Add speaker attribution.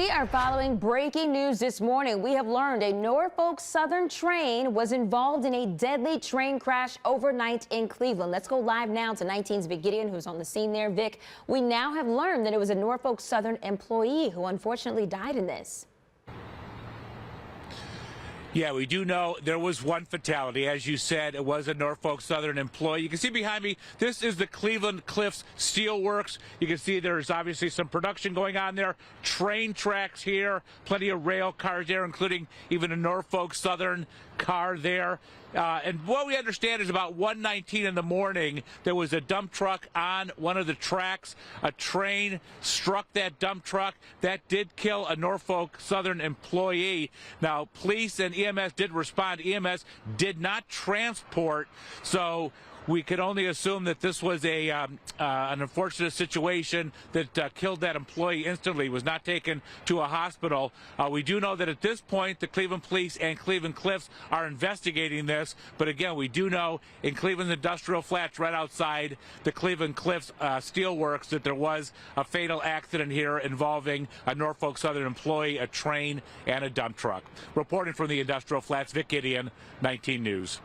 Speaker 1: We are following breaking news this morning. We have learned a Norfolk-Southern train was involved in a deadly train crash overnight in Cleveland. Let's go live now to 19's Vic Gideon, who's on the scene there. Vic, we now have learned that it was a Norfolk-Southern employee who unfortunately died in this.
Speaker 2: Yeah, we do know there was one fatality. As you said, it was a Norfolk Southern employee. You can see behind me, this is the Cleveland Cliffs Steelworks. You can see there's obviously some production going on there. Train tracks here, plenty of rail cars there, including even a Norfolk Southern car there. And what we understand is about 1:19 in the morning, there was a dump truck on one of the tracks. A train struck that dump truck. That did kill a Norfolk Southern employee. Now, police and EMS did respond. EMS did not transport, so we could only assume that this was an unfortunate situation that killed that employee instantly, was not taken to a hospital. We do know that at this point, the Cleveland Police and Cleveland Cliffs are investigating this. But again, we do know in Cleveland Industrial Flats, right outside the Cleveland Cliffs Steelworks, that there was a fatal accident here involving a Norfolk Southern employee, a train, and a dump truck. Reporting from the Industrial Flats, Vic Gideon, 19 News.